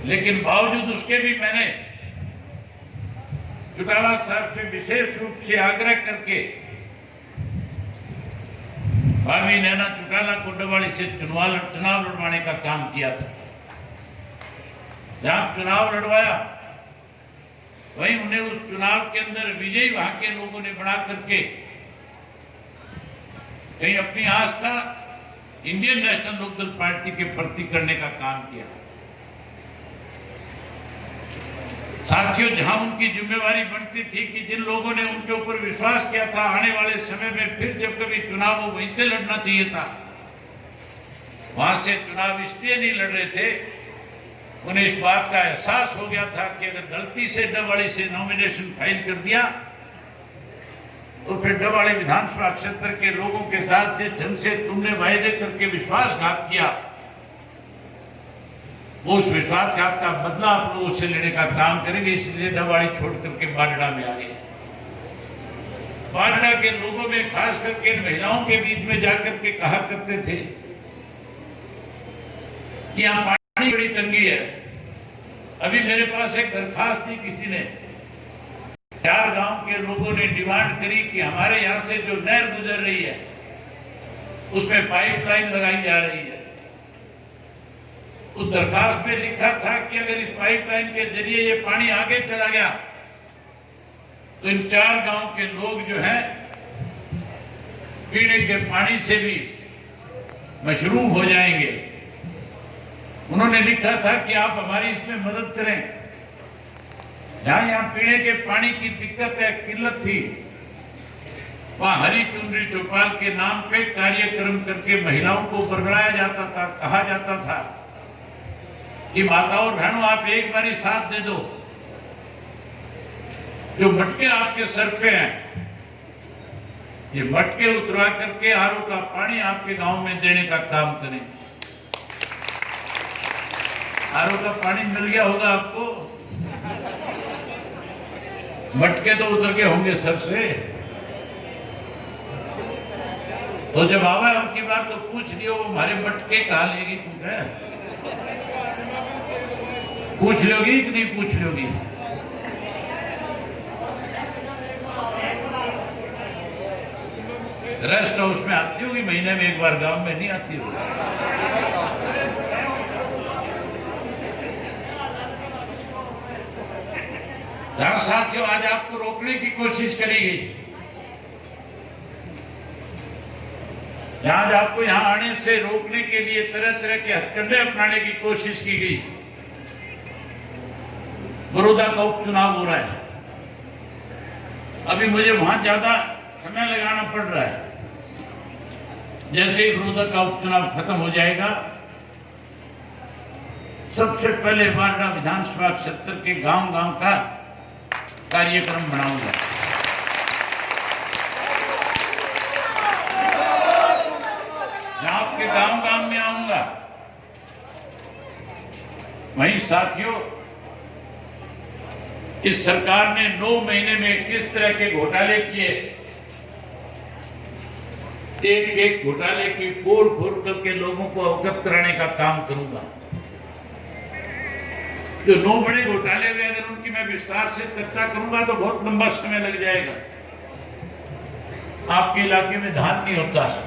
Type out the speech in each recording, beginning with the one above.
लेकिन बावजूद उसके भी मैंने चौटाला साहब से विशेष रूप से आग्रह करके भाभी नैना चौटाला को डबवाड़ी से चुनाव लड़वाने का काम किया था। जहां चुनाव लड़वाया वहीं उन्हें उस चुनाव के अंदर विजयी वहां के लोगों ने बना करके कहीं अपनी आस्था इंडियन नेशनल लोकदल पार्टी के प्रति करने का काम किया। साथियों, जहां उनकी जिम्मेवारी बनती थी कि जिन लोगों ने उनके ऊपर विश्वास किया था आने वाले समय में फिर जब कभी चुनाव हो वहीं से लड़ना चाहिए था, वहां से चुनाव इसलिए नहीं लड़ रहे थे, उन्हें इस बात का एहसास हो गया था कि अगर गलती से डबवाड़ी से नॉमिनेशन फाइल कर दिया तो फिर डबवाड़ी विधानसभा क्षेत्र के लोगों के साथ जिस ढंग से तुमने वायदे करके विश्वासघात किया, वो उस विश्वासघात का बदला आप लोगों से लेने का काम करेंगे। इसलिए डबवाड़ी छोड़ करके बारडा में आ गए। बारडा के लोगों में खास करके महिलाओं के बीच में जाकर के कहा करते थे कि यहां पानी बड़ी तंगी है। अभी मेरे पास एक दरखास्त दी किसी ने, 4 गांव के लोगों ने डिमांड करी कि हमारे यहां से जो नहर गुजर रही है उसमें पाइपलाइन लगाई जा रही है। उस दरखास्त में लिखा था कि अगर इस पाइपलाइन के जरिए ये पानी आगे चला गया तो इन 4 गांव के लोग जो हैं पीने के पानी से भी मशरूम हो जाएंगे। उन्होंने लिखा था कि आप हमारी इसमें मदद करें। जहां यहां पीने के पानी की दिक्कत है, किल्लत थी, वहां हरी चुनरी चौपाल के नाम पे कार्यक्रम करके महिलाओं को बरगड़ाया जाता था। कहा जाता था कि माताओं और बहनों आप एक बारी साथ दे दो, जो मटके आपके सर पे हैं ये मटके उतरवा करके आरओ का पानी आपके गांव में देने का काम करें। आरओ का पानी मिल गया होगा आपको, मटके तो उतर के होंगे सर से। तो जब आवा उनकी बात तो पूछ लियो वो हमारे मटके कहां लेगी, पूछ लोगी कि नहीं पूछ लोगी? रेस्ट हाउस में आती होगी, महीने में एक बार गांव में नहीं आती होगी। जहां साथियों आज आपको रोकने की कोशिश करी गई, जहां आज आपको यहां आने से रोकने के लिए तरह तरह के हथकंडे अपनाने की कोशिश की गई। बड़ौदा का उपचुनाव हो रहा है, अभी मुझे वहां ज्यादा समय लगाना पड़ रहा है। जैसे ही बड़ौदा का उपचुनाव खत्म हो जाएगा, सबसे पहले बारडा विधानसभा क्षेत्र के गांव गांव का कार्यक्रम बनाऊंगा। जहां आपके गांव गांव में आऊंगा, वहीं साथियों इस सरकार ने 9 महीने में किस तरह के घोटाले किए, एक एक घोटाले की पोल खोल करके लोगों को अवगत कराने का काम करूंगा। जो 9 बड़े घोटाले हुए, अगर उनकी मैं विस्तार से चर्चा करूंगा तो बहुत लंबा समय लग जाएगा। आपके इलाके में धान नहीं होता है,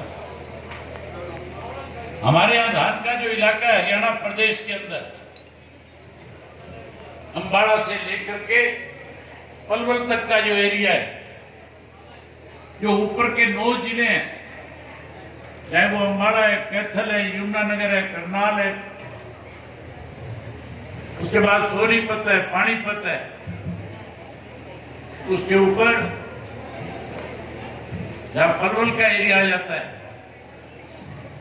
हमारे यहां धान का जो इलाका है हरियाणा प्रदेश के अंदर अंबाड़ा से लेकर के पलवल तक का जो एरिया है, जो ऊपर के 9 जिले हैं, चाहे वो अंबाड़ा है, कैथल है, यमुनानगर है, करनाल है, उसके बाद सोनीपत है, पानीपत है, उसके ऊपर जहां पलवल का एरिया आ जाता है,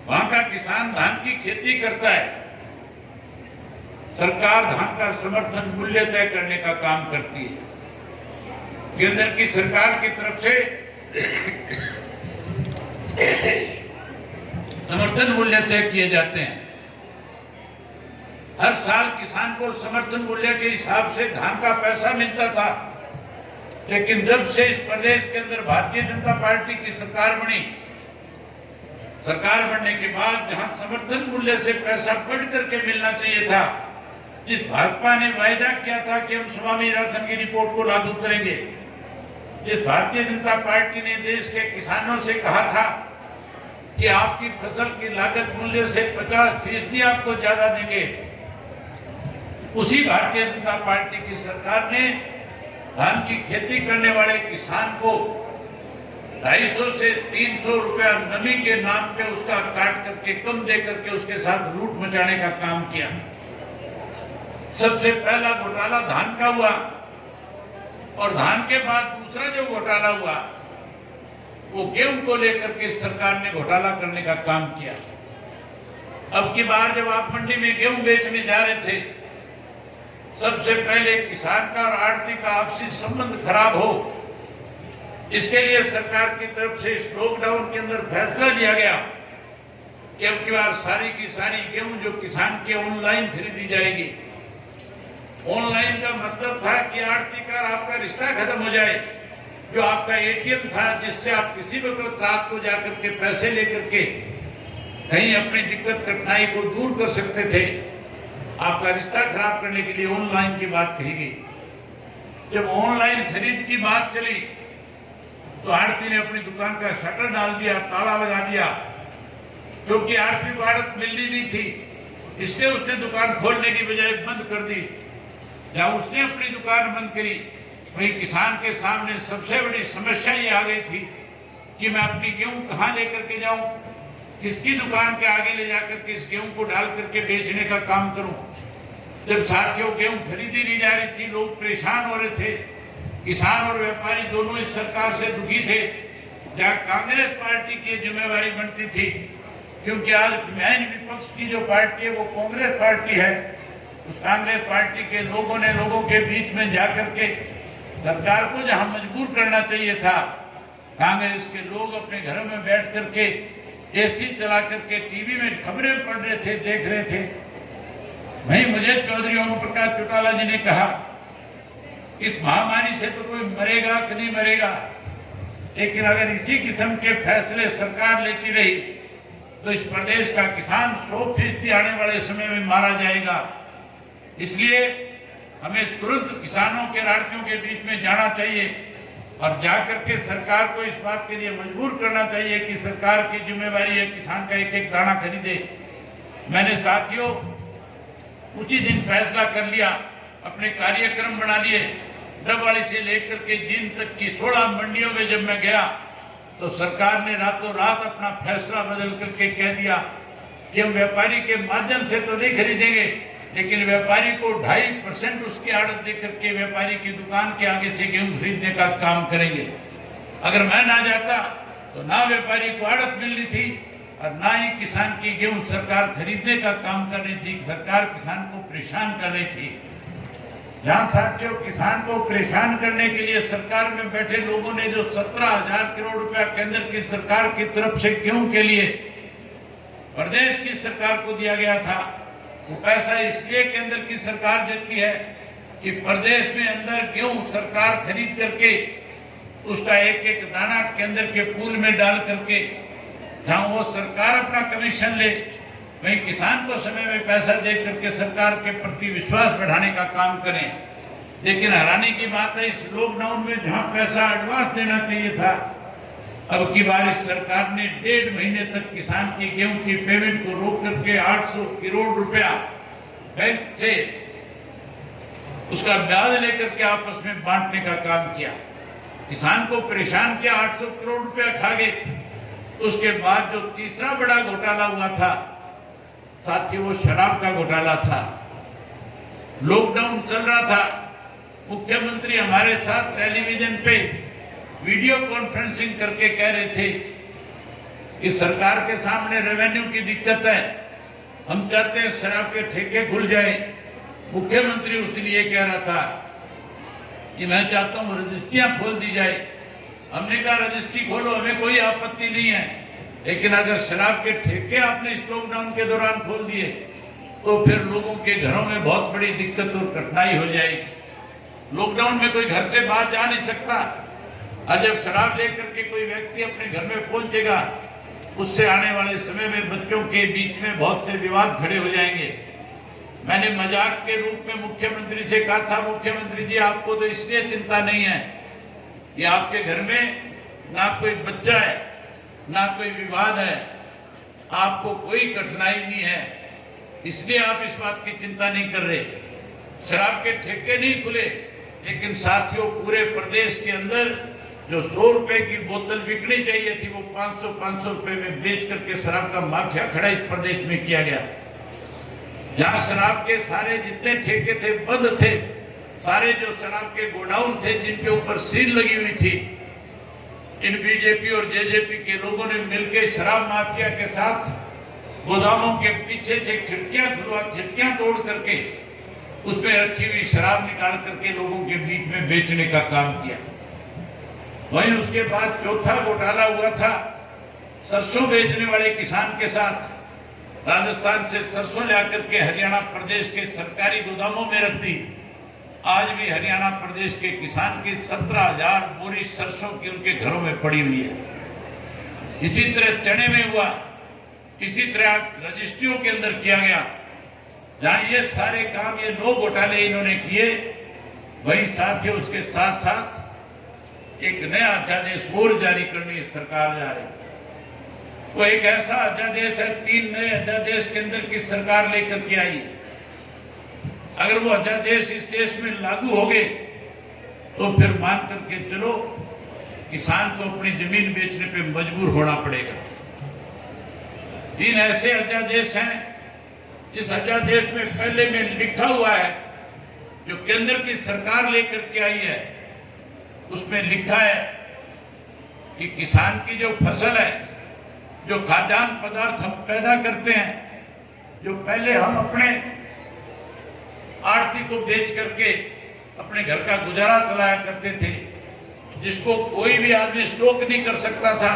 वहां का किसान धान की खेती करता है। सरकार धान का समर्थन मूल्य तय करने का काम करती है। केंद्र की सरकार की तरफ से समर्थन मूल्य तय किए जाते हैं। हर साल किसान को समर्थन मूल्य के हिसाब से धान का पैसा मिलता था, लेकिन जब से इस प्रदेश के अंदर भारतीय जनता पार्टी की सरकार बनी, सरकार बनने के बाद जहां समर्थन मूल्य से पैसा बढ़ करके मिलना चाहिए था, जिस भाजपा ने वायदा किया था कि हम स्वामी राथन की रिपोर्ट को लागू करेंगे, जिस भारतीय जनता पार्टी ने देश के किसानों से कहा था कि आपकी फसल की लागत मूल्य से 50% आपको ज्यादा देंगे, उसी भारतीय जनता पार्टी की सरकार ने धान की खेती करने वाले किसान को 250 से 300 रुपया नमी के नाम पे उसका काट करके कम दे करके उसके साथ लूट मचाने का काम किया। सबसे पहला घोटाला धान का हुआ और धान के बाद दूसरा जो घोटाला हुआ वो गेहूं को लेकर के सरकार ने घोटाला करने का काम किया। अब की बार जब आप मंडी में गेहूं बेचने जा रहे थे, सबसे पहले किसान का और आढ़ती का आपसी संबंध खराब हो, इसके लिए सरकार की तरफ से इस लॉकडाउन के अंदर फैसला लिया गया कि अब की बार सारी की सारी गेहूं जो किसान के ऑनलाइन खरीदी जाएगी। ऑनलाइन का मतलब था कि आढ़ती का आपका रिश्ता खत्म हो जाए। जो आपका एटीएम था जिससे आप किसी वक्त रात को जाकर के पैसे लेकर के कहीं अपनी दिक्कत कठिनाई को दूर कर सकते थे, आपका रिश्ता खराब करने के लिए ऑनलाइन की बात कही गई। जब ऑनलाइन खरीद की बात चली तो आढ़ती ने अपनी दुकान का शटर डाल दिया, ताला लगा दिया, क्योंकि आढ़ती को आढ़त मिलनी नहीं थी, इसलिए उसने दुकान खोलने की बजाय बंद कर दी। जब उसने अपनी दुकान बंद करी, वही किसान के सामने सबसे बड़ी समस्या ये आ गई थी कि मैं अपनी गेहूं कहां लेकर के जाऊं, किसकी दुकान के आगे ले जाकर के इस गेहूं को डाल करके बेचने का काम करूं। जब साथियों गेहूं खरीदी नहीं जा रही थी, लोग परेशान हो रहे थे, किसान और व्यापारी दोनों इस सरकार से दुखी थे। जहां कांग्रेस पार्टी की जिम्मेवारी बनती थी, क्योंकि आज मेन विपक्ष की जो पार्टी है वो कांग्रेस पार्टी है, उस कांग्रेस पार्टी के लोगों ने लोगों के बीच में जाकर के सरकार को जहां मजबूर करना चाहिए था, कांग्रेस के लोग अपने घरों में बैठ करके एसी चला करके टीवी में खबरें पढ़ रहे थे, देख रहे थे। वहीं मुझे चौधरी ओम प्रकाश चौटाला जी ने कहा इस महामारी से तो कोई मरेगा कि नहीं मरेगा, लेकिन अगर इसी किस्म के फैसले सरकार लेती रही तो इस प्रदेश का किसान 100% आने वाले समय में मारा जाएगा। इसलिए हमें तुरंत किसानों के आढ़तियों के बीच में जाना चाहिए और जाकर के सरकार को इस बात के लिए मजबूर करना चाहिए कि सरकार की जिम्मेवारी है किसान का एक एक दाना खरीदे। मैंने साथियों उसी दिन फैसला कर लिया, अपने कार्यक्रम बना लिए। डबवाड़ी से लेकर के जींद तक की 16 मंडियों में जब मैं गया तो सरकार ने रातों रात अपना फैसला बदल करके कह दिया कि हम व्यापारी के माध्यम से तो नहीं खरीदेंगे, लेकिन व्यापारी को 2.5% उसकी आड़त देकर के व्यापारी की दुकान के आगे से गेहूं खरीदने का काम करेंगे। अगर मैं ना जाता तो ना व्यापारी को आड़त मिलनी थी और ना ही किसान की गेहूं सरकार खरीदने का काम कर रही थी। सरकार किसान को परेशान कर रही थी। जहां साथियों किसान को परेशान करने के लिए सरकार में बैठे लोगों ने जो 17,000 करोड़ रुपया केंद्र की सरकार की तरफ से गेहूं के लिए प्रदेश की सरकार को दिया गया था, वो पैसा इसलिए केंद्र की सरकार देती है कि प्रदेश में अंदर गेहूं सरकार खरीद करके उसका एक एक दाना केंद्र के पूल में डाल करके जहां वो सरकार अपना कमीशन ले, वहीं किसान को समय में पैसा दे करके सरकार के प्रति विश्वास बढ़ाने का काम करें। लेकिन हैरानी की बात है, इस लॉकडाउन में जहां पैसा एडवांस देना चाहिए था, अब की बार इस सरकार ने 1.5 महीने तक किसान की गेहूं की पेमेंट को रोक करके 800 करोड़ रुपया बैंक से उसका ब्याज लेकर के आपस में बांटने का काम किया। किसान को परेशान किया, 800 करोड़ रुपया खा गए। उसके बाद जो तीसरा बड़ा घोटाला हुआ था साथियों, वो शराब का घोटाला था। लॉकडाउन चल रहा था, मुख्यमंत्री हमारे साथ टेलीविजन पे वीडियो कॉन्फ्रेंसिंग करके कह रहे थे कि सरकार के सामने रेवेन्यू की दिक्कत है, हम चाहते हैं शराब के ठेके खुल जाए। मुख्यमंत्री उस दिन ये कह रहा था कि मैं चाहता हूं रजिस्ट्रियां खोल दी जाए। हमने कहा रजिस्ट्री खोलो, हमें कोई आपत्ति नहीं है, लेकिन अगर शराब के ठेके आपने इस लॉकडाउन के दौरान खोल दिए तो फिर लोगों के घरों में बहुत बड़ी दिक्कत और कठिनाई हो जाएगी। लॉकडाउन में कोई घर से बाहर जा नहीं सकता, और जब शराब लेकर के कोई व्यक्ति अपने घर में पहुंचेगा, उससे आने वाले समय में बच्चों के बीच में बहुत से विवाद खड़े हो जाएंगे। मैंने मजाक के रूप में मुख्यमंत्री से कहा था, मुख्यमंत्री जी आपको तो इसलिए चिंता नहीं है कि आपके घर में ना कोई बच्चा है, ना कोई विवाद है, आपको कोई कठिनाई नहीं है, इसलिए आप इस बात की चिंता नहीं कर रहे। शराब के ठेके नहीं खुले, लेकिन साथियों पूरे प्रदेश के अंदर जो 100 रुपए की बोतल बिकनी चाहिए थी वो 500 रुपए में बेच करके शराब का माफिया खड़ा इस प्रदेश में किया गया। जहां शराब के सारे जितने ठेके थे बंद थे, सारे जो शराब के गोडाउन थे जिनके ऊपर सील लगी हुई थी, इन बीजेपी और जेजेपी के लोगों ने मिलकर शराब माफिया के साथ गोदामों के पीछे से खिड़कियां तोड़ करके उसमें रखी हुई शराब निकाल करके लोगों के बीच में बेचने का काम किया। वहीं उसके बाद चौथा घोटाला हुआ था सरसों बेचने वाले किसान के साथ। राजस्थान से सरसों लाकर के हरियाणा प्रदेश के सरकारी गोदामों में रख दी। आज भी हरियाणा प्रदेश के किसान की 17,000 बोरी सरसों की उनके घरों में पड़ी हुई है। इसी तरह चने में हुआ, इसी तरह रजिस्ट्रियों के अंदर किया गया। जहां ये सारे काम, ये 9 घोटाले इन्होंने किए, वही साथियों उसके साथ साथ एक नया अध्यादेश और जारी करने सरकार जा रही है। वो एक ऐसा अध्यादेश है, 3 नए अध्यादेश के अंदर की सरकार लेकर के आई। अगर वो अध्यादेश इस देश में लागू हो गए तो फिर मान करके चलो किसान को अपनी जमीन बेचने पे मजबूर होना पड़ेगा। 3 ऐसे अध्यादेश हैं जिस अध्यादेश में पहले में लिखा हुआ है, जो केंद्र की सरकार लेकर के आई है, उसमें लिखा है कि किसान की जो फसल है, जो खाद्यान्न पदार्थ हम पैदा करते हैं, जो पहले हम अपने आढ़ती को बेच करके अपने घर का गुजारा चलाया करते थे, जिसको कोई भी आदमी स्टॉक नहीं कर सकता था,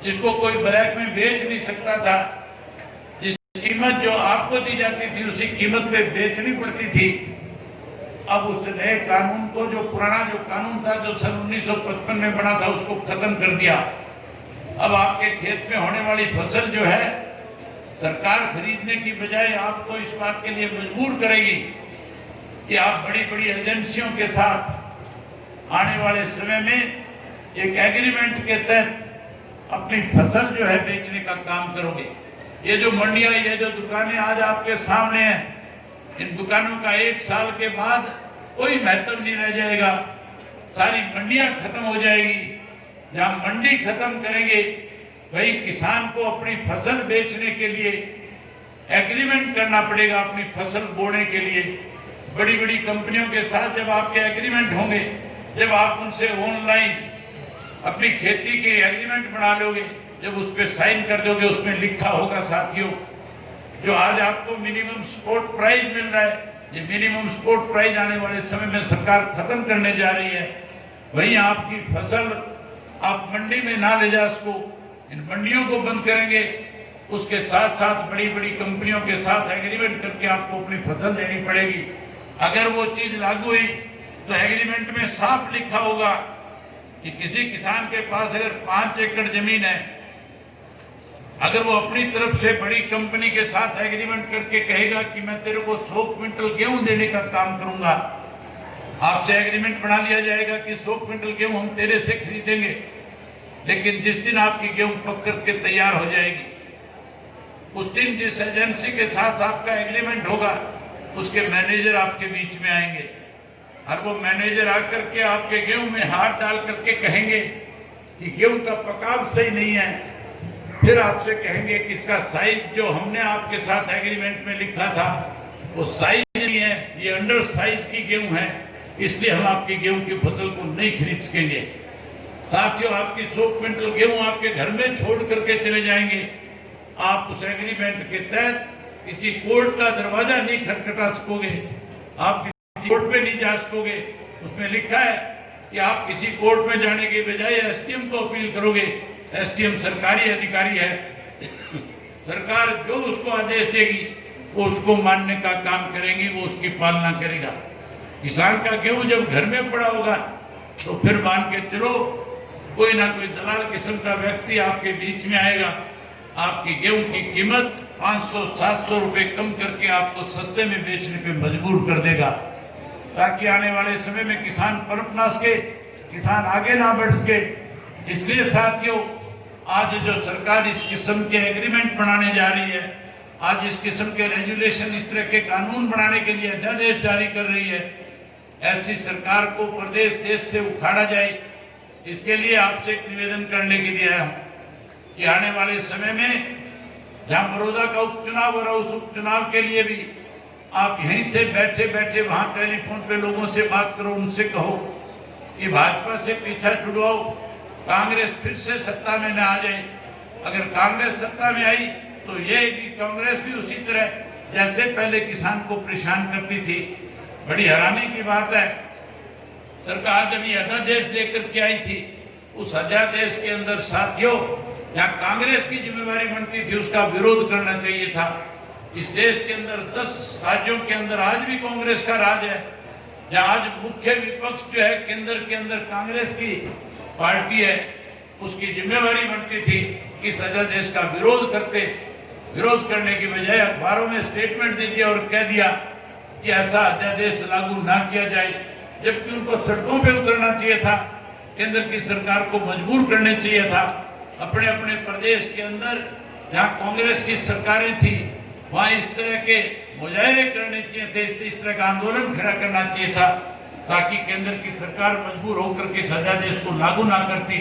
जिसको कोई ब्लैक में बेच नहीं सकता था, जिस कीमत जो आपको दी जाती थी उसी कीमत पे बेचनी पड़ती थी। अब उस नए कानून को, जो पुराना जो कानून था जो सन 1955 में बना था, उसको खत्म कर दिया। अब आपके खेत में होने वाली फसल जो है सरकार खरीदने की बजाय आपको इस बात के लिए मजबूर करेगी कि आप बड़ी बड़ी एजेंसियों के साथ आने वाले समय में एक एग्रीमेंट के तहत अपनी फसल जो है बेचने का काम करोगे। ये जो मंडियां, ये जो दुकानें आज आपके सामने हैं, इन दुकानों का 1 साल के बाद कोई महत्व नहीं रह जाएगा, सारी मंडियां खत्म हो जाएगी। जहां मंडी खत्म करेंगे वही किसान को अपनी फसल बेचने के लिए एग्रीमेंट करना पड़ेगा, अपनी फसल बोने के लिए। बड़ी बड़ी कंपनियों के साथ जब आपके एग्रीमेंट होंगे, जब आप उनसे ऑनलाइन अपनी खेती के एग्रीमेंट बना लोगे, जब उस पर साइन कर दोगे, उसमें लिखा होगा साथियों, जो आज आपको मिनिमम सपोर्ट प्राइस मिल रहा है, ये मिनिमम सपोर्ट प्राइस आने वाले समय में सरकार खत्म करने जा रही है। वहीं आपकी फसल आप मंडी में ना ले जा सको, इन मंडियों को बंद करेंगे। उसके साथ साथ बड़ी बड़ी कंपनियों के साथ एग्रीमेंट करके आपको अपनी फसल देनी पड़ेगी। अगर वो चीज लागू हुई तो एग्रीमेंट में साफ लिखा होगा कि किसी किसान के पास अगर 5 एकड़ जमीन है, अगर वो अपनी तरफ से बड़ी कंपनी के साथ एग्रीमेंट करके कहेगा कि मैं तेरे को 100 क्विंटल गेहूं देने का काम करूंगा, आपसे एग्रीमेंट बना लिया जाएगा कि 100 क्विंटल गेहूं हम तेरे से खरीदेंगे। लेकिन जिस दिन आपकी गेहूं पक करके तैयार हो जाएगी, उस दिन जिस एजेंसी के साथ आपका एग्रीमेंट होगा, उसके मैनेजर आपके बीच में आएंगे और वो मैनेजर आकर के आपके गेहूं में हाथ डाल करके कहेंगे कि गेहूं का पकाव सही नहीं है। फिर आपसे कहेंगे कि इसका साइज जो हमने आपके साथ एग्रीमेंट में लिखा था वो साइज नहीं है, ये अंडर साइज की गेहूं है, इसलिए हम आपकी गेहूं की फसल को नहीं खरीद सकेंगे। साथियों, आपकी 100 क्विंटल गेहूं आपके घर में छोड़ करके चले जाएंगे। आप उस एग्रीमेंट के तहत किसी कोर्ट का दरवाजा नहीं खटखटा सकोगे, आप किसी कोर्ट पे नहीं जा सकोगे। उसमें लिखा है कि आप किसी कोर्ट में जाने के बजाय एसडीएम को अपील करोगे। एसडीएम सरकारी अधिकारी है, सरकार जो उसको आदेश देगी वो उसको मानने का काम करेंगी, वो उसकी पालना करेगा। किसान का गेहूं जब घर में पड़ा होगा तो फिर मान के चलो कोई ना कोई दलाल किस्म का व्यक्ति आपके बीच में आएगा, आपकी गेहूं की कीमत 500-700 रुपए कम करके आपको सस्ते में बेचने पे मजबूर कर देगा, ताकि आने वाले समय में किसान पनप ना सके, किसान आगे ना बढ़ सके। इसलिए साथियों, आज जो सरकार इस किस्म के एग्रीमेंट बनाने जा रही है, आज इस किस्म के रेजुलेशन, इस तरह के कानून बनाने के लिए अध्यादेश जारी कर रही है, ऐसी सरकार को प्रदेश देश से उखाड़ा जाए। इसके लिए आपसे एक निवेदन करने के लिए आया हूं कि आने वाले समय में जहां बड़ौदा का उपचुनाव हो रहा है, उस उपचुनाव के लिए भी आप यहीं से बैठे बैठे वहां टेलीफोन पे लोगों से बात करो, उनसे कहो कि भाजपा से पीछा छुड़वाओ, कांग्रेस फिर से सत्ता में न आ जाए। अगर कांग्रेस सत्ता में आई तो ये कि कांग्रेस भी उसी तरह जैसे पहले किसान को परेशान करती थी। बड़ी हैरानी की बात है, सरकार जब ये अध्यादेश लेकर के आई थी, उस अध्यादेश के अंदर साथियों, जहां कांग्रेस की जिम्मेवारी बनती थी, उसका विरोध करना चाहिए था। इस देश के अंदर 10 राज्यों के अंदर आज भी कांग्रेस का राज है, जहां आज मुख्य विपक्ष जो है केंद्र के अंदर कांग्रेस की पार्टी है, उसकी जिम्मेवारी बनती थी इस अध्यादेश का विरोध करने की बजाय अखबारों में स्टेटमेंट दे दिया और कह दिया कि ऐसा अध्यादेश लागू ना किया जाए, जबकि उनको सड़कों पे उतरना चाहिए था, केंद्र की सरकार को मजबूर करना चाहिए था। अपने अपने प्रदेश के अंदर जहां कांग्रेस की सरकारें थी, वहां इस तरह के मुजाहरे करने चाहिए थे, इस तरह का आंदोलन खड़ा करना चाहिए था, ताकि केंद्र की सरकार मजबूर होकर के इस अध्यादेश को लागू ना करती।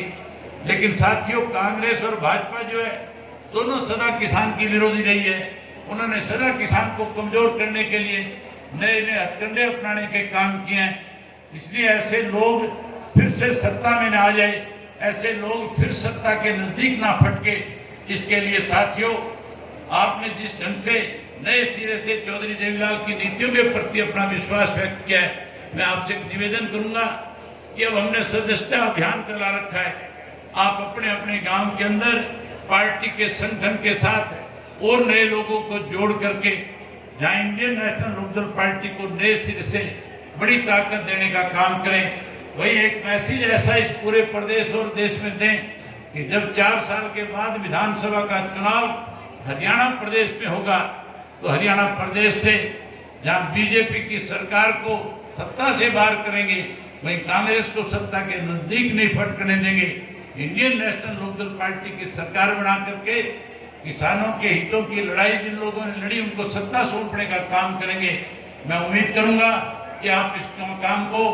लेकिन साथियों, कांग्रेस और भाजपा जो है, दोनों सदा किसान की विरोधी रही है। उन्होंने सदा किसान को कमजोर करने के लिए नए नए हथकंडे अपनाने के काम किए हैं। इसलिए ऐसे लोग फिर से सत्ता में न आ जाए, ऐसे लोग फिर सत्ता के नजदीक ना फटके, इसके लिए साथियों, आपने जिस ढंग से नए सिरे से चौधरी देवीलाल की नीतियों के प्रति अपना विश्वास व्यक्त किया है, मैं आपसे एक निवेदन करूंगा कि अब हमने सदस्यता अभियान चला रखा है, आप अपने अपने गांव के अंदर पार्टी के संगठन के साथ और नए लोगों को जोड़ करके, जहां इंडियन नेशनल लोकदल पार्टी को नए सिरे से बड़ी ताकत देने का काम करें। वही एक मैसेज ऐसा इस पूरे प्रदेश और देश में दें कि जब 4 साल के बाद विधानसभा का चुनाव हरियाणा प्रदेश में होगा, तो हरियाणा प्रदेश से जहां बीजेपी की सरकार को सत्ता से बाहर करेंगे, वहीं कांग्रेस को सत्ता के नजदीक नहीं फटकने देंगे। इंडियन नेशनल लोकदल पार्टी की सरकार बना करके किसानों के हितों की लड़ाई जिन लोगों ने लड़ी, उनको सत्ता सौंपने का काम करेंगे। मैं उम्मीद करूंगा कि आप इस काम को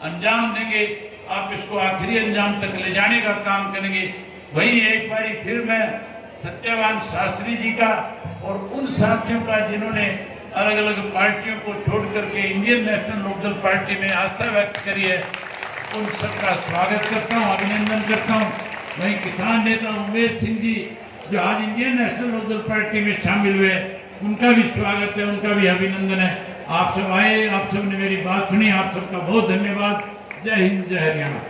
अंजाम देंगे, आप इसको आखिरी अंजाम तक ले जाने का काम करेंगे। वहीं एक बारी फिर मैं सत्यवान शास्त्री जी का और उन साथियों का जिन्होंने अलग अलग पार्टियों को छोड़ करके इंडियन नेशनल लोकदल पार्टी में आस्था व्यक्त करी है, उन सबका स्वागत करता हूं, अभिनंदन करता हूं। वहीं किसान नेता उमेश सिंह जी जो आज इंडियन नेशनल लोकदल पार्टी में शामिल हुए, उनका भी स्वागत है, उनका भी अभिनंदन है। आप सब आए, आप सबने मेरी बात सुनी, आप सबका बहुत धन्यवाद। जय हिंद, जय हरियाणा।